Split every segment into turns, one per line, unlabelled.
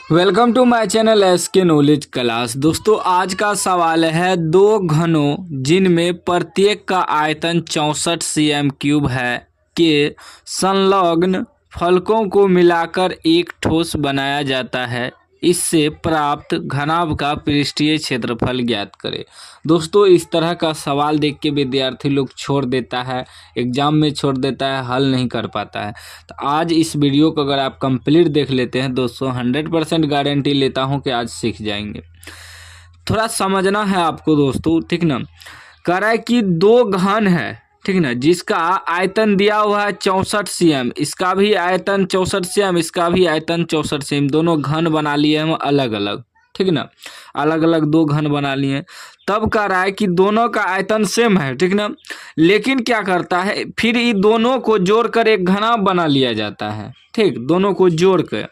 Welcome to my channel SK knowledge class. दोस्तों आज का सवाल है दो घनों जिनमें प्रत्येक का आयतन 64 cm क्यूब है के संलग्न फलकों को मिलाकर एक ठोस बनाया जाता है, इससे प्राप्त घनाभ का पृष्ठीय क्षेत्रफल ज्ञात करें। दोस्तों इस तरह का सवाल देख के विद्यार्थी लोग छोड़ देता है, एग्जाम में छोड़ देता है, हल नहीं कर पाता है। तो आज इस वीडियो को अगर आप कंप्लीट देख लेते हैं दोस्तों 100% गारंटी लेता हूं कि आज सीख जाएंगे। थोड़ा समझना है आपको दोस्तों, ठीक ना। कह रहा है कि दो घन है, ठीक ना, जिसका आयतन दिया हुआ है 64 cm, इसका भी आयतन 64 cm, इसका भी आयतन 64 cm, दोनों घन बना लिए हम अलग अलग, ठीक ना, अलग अलग दो घन बना लिए। तब कह रहा है कि दोनों का आयतन सेम है, ठीक ना, लेकिन क्या करता है फिर इन दोनों को जोड़कर एक घनाभ बना लिया जाता है, ठीक, दोनों को जोड़कर।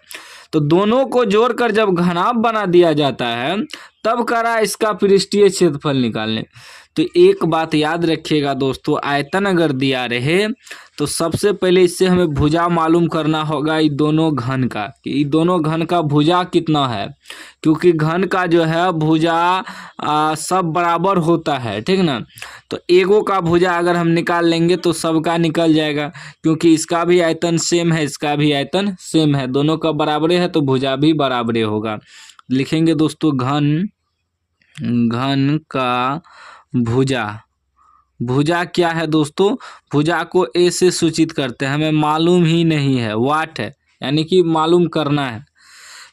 तो दोनों को जोड़कर जब घनाभ बना दिया जाता है तब कह रहा है इसका पृष्ठीय क्षेत्रफल निकालने। तो एक बात याद रखिएगा दोस्तों, आयतन अगर दिया रहे तो सबसे पहले इससे हमें भुजा मालूम करना होगा इन दोनों घन का, कि इन दोनों घन का भुजा कितना है, क्योंकि घन का जो है भुजा सब बराबर होता है, ठीक ना। तो एगो का भुजा अगर हम निकाल लेंगे तो सबका निकल जाएगा, क्योंकि इसका भी आयतन सेम है, इसका भी आयतन सेम है, दोनों का बराबरे है तो भुजा भी बराबरे होगा। लिखेंगे दोस्तों घन का भुजा। भुजा क्या है दोस्तों, भुजा को ए से सूचित करते हैं, हमें मालूम ही नहीं है, वाट है, यानी कि मालूम करना है।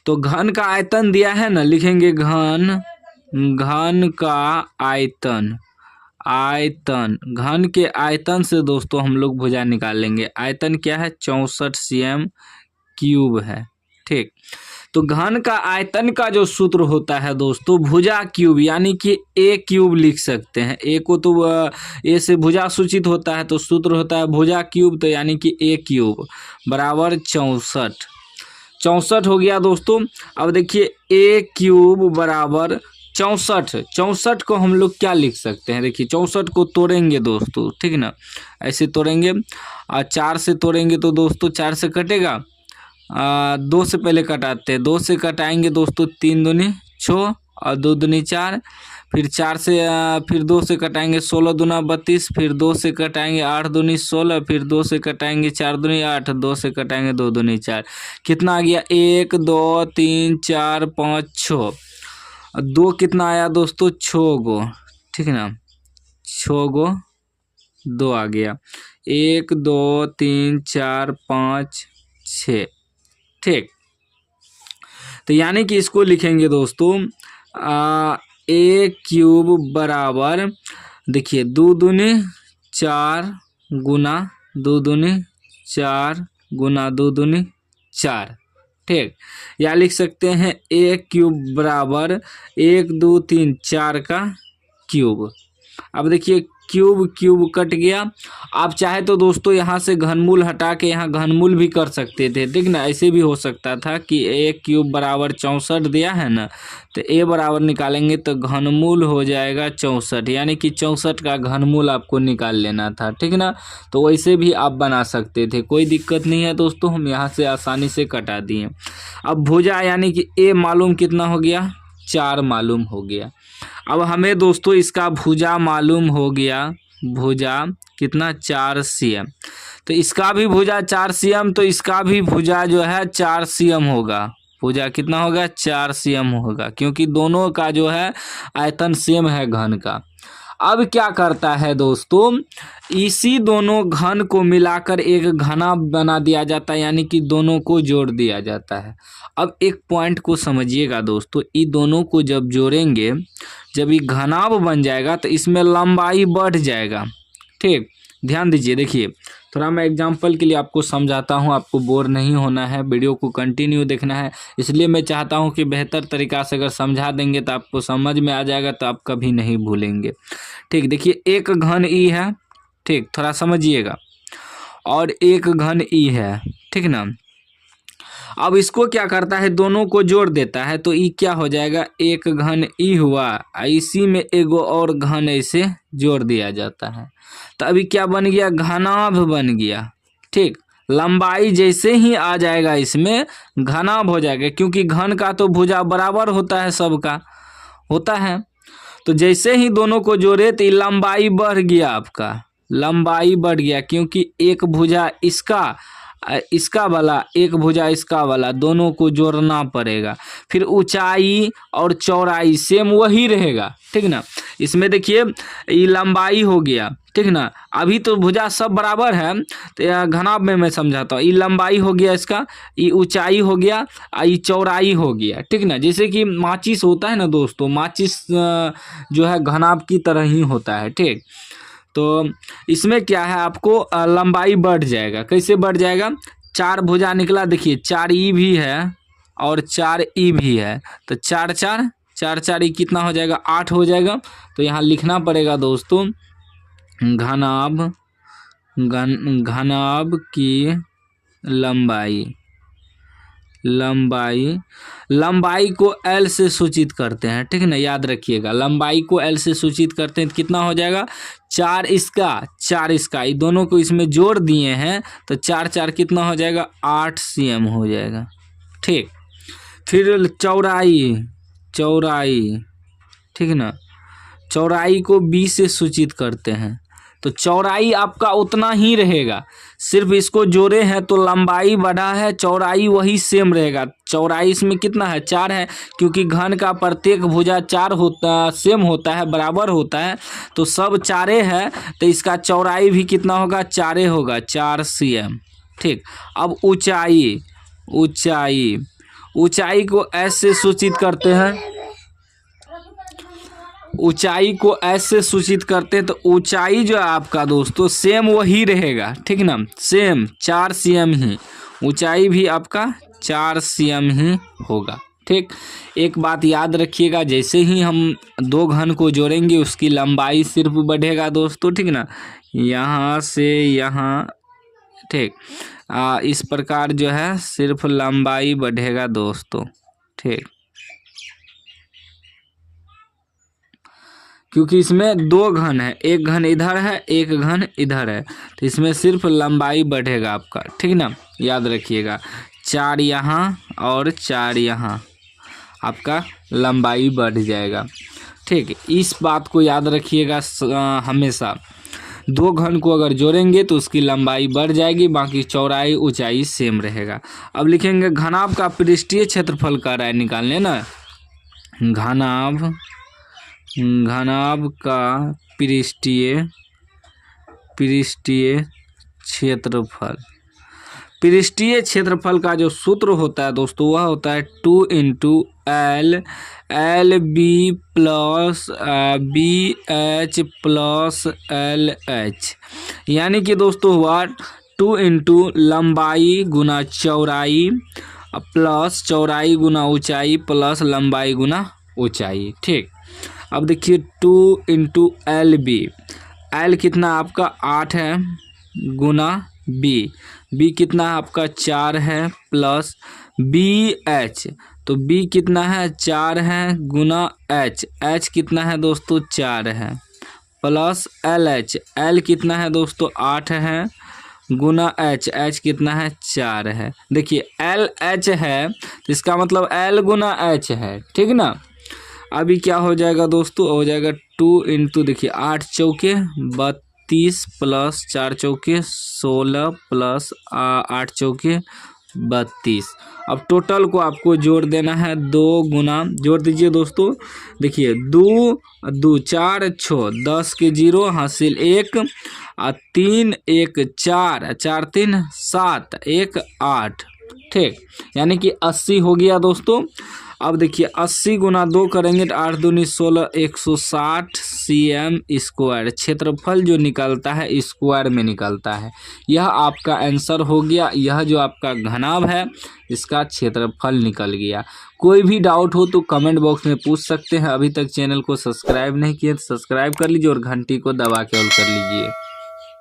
तो घन का आयतन दिया है ना, लिखेंगे घन का आयतन। घन के आयतन से दोस्तों हम लोग भुजा निकाल लेंगे। आयतन क्या है 64 cm क्यूब है, ठीक। तो घन का आयतन का जो सूत्र होता है दोस्तों भुजा क्यूब, यानी कि ए क्यूब लिख सकते हैं। ए को तो ए से भुजा सूचित होता है तो सूत्र होता है भुजा क्यूब, तो यानी कि ए क्यूब बराबर 64 हो गया दोस्तों। अब देखिए ए क्यूब बराबर 64 को हम लोग क्या लिख सकते हैं, देखिए 64 को तोड़ेंगे दोस्तों, ठीक ना, ऐसे तोड़ेंगे और 4 से तोड़ेंगे तो दोस्तों 4 से कटेगा, 2 से पहले कटाते हैं, 2 से कटाएंगे दोस्तों 3 दूनी 6 और 2 दूनी 4, फिर 4 से फिर 2 से कटाएंगे 16 दूना 32, फिर 2 से कटाएंगे 8 दूनी 16, फिर 2 से कटाएंगे 4 दूनी 8, 2 से कटाएंगे 2 दूनी 4, कितना आ गया 1 2 3 4 5 6, 2 कितना आया दोस्तों 6 गो, ठीक ना, 6 गो 2 आ गया, 1 2 3 4 5 6, ठीक। तो यानी कि इसको लिखेंगे दोस्तों ए क्यूब बराबर, देखिए 2 दूनी 4 गुना 2 दूनी 4 गुना 2 दूनी 4, ठीक। या लिख सकते हैं ए क्यूब बराबर 1 2 3 4 का क्यूब। अब देखिए क्यूब कट गया। आप चाहे तो दोस्तों यहाँ से घनमूल हटा के यहाँ घनमूल भी कर सकते थे, ठीक ना, ऐसे भी हो सकता था कि ए क्यूब बराबर 64 दिया है ना, तो ए बराबर निकालेंगे तो घनमूल हो जाएगा 64, यानी कि 64 का घनमूल आपको निकाल लेना था, ठीक ना। तो वैसे भी आप बना सकते थे, कोई दिक्कत नहीं है दोस्तों, हम यहाँ से आसानी से कटा दिए। अब भुजा यानी कि ए मालूम कितना हो गया 4 मालूम हो गया। अब हमें दोस्तों इसका भुजा मालूम हो गया, भुजा कितना 4 cm, तो इसका भी भुजा 4 cm, तो इसका भी भुजा जो है 4 cm होगा। भुजा कितना होगा 4 cm होगा, क्योंकि दोनों का जो है आयतन सेम है घन का। अब क्या करता है दोस्तों, इसी दोनों घन को मिलाकर एक घना बना दिया जाता है, यानी कि दोनों को जोड़ दिया जाता है। अब एक पॉइंट को समझिएगा दोस्तों, इन दोनों को जब जोड़ेंगे, जब ये घनाभ बन जाएगा तो इसमें लंबाई बढ़ जाएगा, ठीक। ध्यान दीजिए, देखिए थोड़ा मैं एग्जांपल के लिए आपको समझाता हूं, आपको बोर नहीं होना है, वीडियो को कंटिन्यू देखना है, इसलिए मैं चाहता हूं कि बेहतर तरीक़ा से अगर समझा देंगे तो आपको समझ में आ जाएगा, तो आप कभी नहीं भूलेंगे, ठीक। देखिए एक घन ई है, ठीक, थोड़ा समझिएगा, और एक घन ई है, ठीक ना। अब इसको क्या करता है, दोनों को जोड़ देता है, तो ई क्या हो जाएगा, एक घन ई हुआ, इसी में एगो और घन ऐसे जोड़ दिया जाता है, तो अभी क्या बन गया, घनाभ बन गया, ठीक। लंबाई जैसे ही आ जाएगा इसमें घनाभ हो जाएगा, क्योंकि घन का तो भुजा बराबर होता है, सबका होता है। तो जैसे ही दोनों को जोड़े तो ये लंबाई बढ़ गया, आपका लंबाई बढ़ गया, क्योंकि एक भुजा इसका वाला एक भुजा इसका वाला दोनों को जोड़ना पड़ेगा। फिर ऊंचाई और चौड़ाई सेम वही रहेगा, ठीक ना। इसमें देखिए ये लंबाई हो गया, ठीक ना। अभी तो भुजा सब बराबर है, तो घनाभ में मैं समझाता हूँ। ये लंबाई हो गया इसका, ये ऊंचाई हो गया, ये चौड़ाई हो गया, ठीक ना। जैसे कि माचिस होता है ना दोस्तों, माचिस जो है घनाभ की तरह ही होता है, ठीक। तो इसमें क्या है, आपको लंबाई बढ़ जाएगा। कैसे बढ़ जाएगा, 4 भुजा निकला, देखिए 4 ई भी है और 4 ई भी है, तो 4 4 4 4 ई कितना हो जाएगा, 8 हो जाएगा। तो यहाँ लिखना पड़ेगा दोस्तों, घनाभ की लंबाई को L से सूचित करते हैं, ठीक है ना। याद रखिएगा, लंबाई को L से सूचित करते हैं तो कितना हो जाएगा, 4 इसका ये दोनों को इसमें जोड़ दिए हैं तो 4 4 कितना हो जाएगा, 8 cm हो जाएगा, ठीक। फिर चौड़ाई, ठीक है ना, चौड़ाई को B से सूचित करते हैं, तो चौड़ाई आपका उतना ही रहेगा, सिर्फ इसको जोड़े हैं तो लंबाई बढ़ा है, चौड़ाई वही सेम रहेगा। चौड़ाई इसमें कितना है, 4 है, क्योंकि घन का प्रत्येक भुजा 4 होता सेम होता है, बराबर होता है, तो सब 4 है, तो इसका चौड़ाई भी कितना होगा, 4 होगा, 4 cm, ठीक। अब ऊंचाई को S से सूचित करते हैं, ऊंचाई को ऐसे सूचित करते हैं, तो ऊंचाई जो है आपका दोस्तों सेम वही रहेगा, ठीक ना, सेम 4 cm ही, ऊंचाई भी आपका 4 cm ही होगा, ठीक। एक बात याद रखिएगा, जैसे ही हम 2 घन को जोड़ेंगे उसकी लंबाई सिर्फ बढ़ेगा दोस्तों, ठीक ना, यहाँ से यहाँ, ठीक। इस प्रकार जो है सिर्फ लंबाई बढ़ेगा दोस्तों, ठीक, क्योंकि इसमें 2 घन है, एक घन इधर है, एक घन इधर है, तो इसमें सिर्फ लंबाई बढ़ेगा आपका, ठीक ना। याद रखिएगा, 4 यहाँ और 4 यहाँ, आपका लंबाई बढ़ जाएगा, ठीक। इस बात को याद रखिएगा हमेशा, 2 घन को अगर जोड़ेंगे तो उसकी लंबाई बढ़ जाएगी, बाकी चौड़ाई ऊंचाई सेम रहेगा। अब लिखेंगे घनाभ का पृष्ठीय क्षेत्रफल का राय निकालने ना, घनाभ का पृष्ठीय क्षेत्रफल का जो सूत्र होता है दोस्तों, वह होता है 2 × L B plus BH plus LH, यानी कि दोस्तों हुआ 2 × लंबाई गुना चौड़ाई प्लस चौड़ाई गुना ऊंचाई प्लस लंबाई गुना ऊंचाई, ठीक। अब देखिए 2 × LB, L कितना आपका 8 है, गुना B कितना आपका 4 है, प्लस BH, तो B कितना है 4 है, गुना H कितना है दोस्तों 4 है, प्लस LH, L कितना है दोस्तों 8 है, गुना H कितना है 4 है। देखिए LH है तो इसका मतलब L गुना H है, ठीक ना। अभी क्या हो जाएगा दोस्तों, हो जाएगा 2 × देखिए 8 चौके 32 प्लस 4 चौके 16 प्लस 8 चौके 32। अब टोटल को आपको जोड़ देना है, 2 गुना जोड़ दीजिए दोस्तों, देखिए 2 2 4 6 10 के 0 हासिल 1 और 3 1 4 4 3 7 1 8, ठीक, यानी कि 80 हो गया दोस्तों। अब देखिए 80 गुना 2 करेंगे तो 8 दूनी 16 160 cm स्क्वायर, क्षेत्रफल जो निकलता है स्क्वायर में निकलता है। यह आपका आंसर हो गया, यह जो आपका घनाभ है इसका क्षेत्रफल निकल गया। कोई भी डाउट हो तो कमेंट बॉक्स में पूछ सकते हैं। अभी तक चैनल को सब्सक्राइब नहीं किए तो सब्सक्राइब कर लीजिए और घंटी को दबा के ऑल कर लीजिए।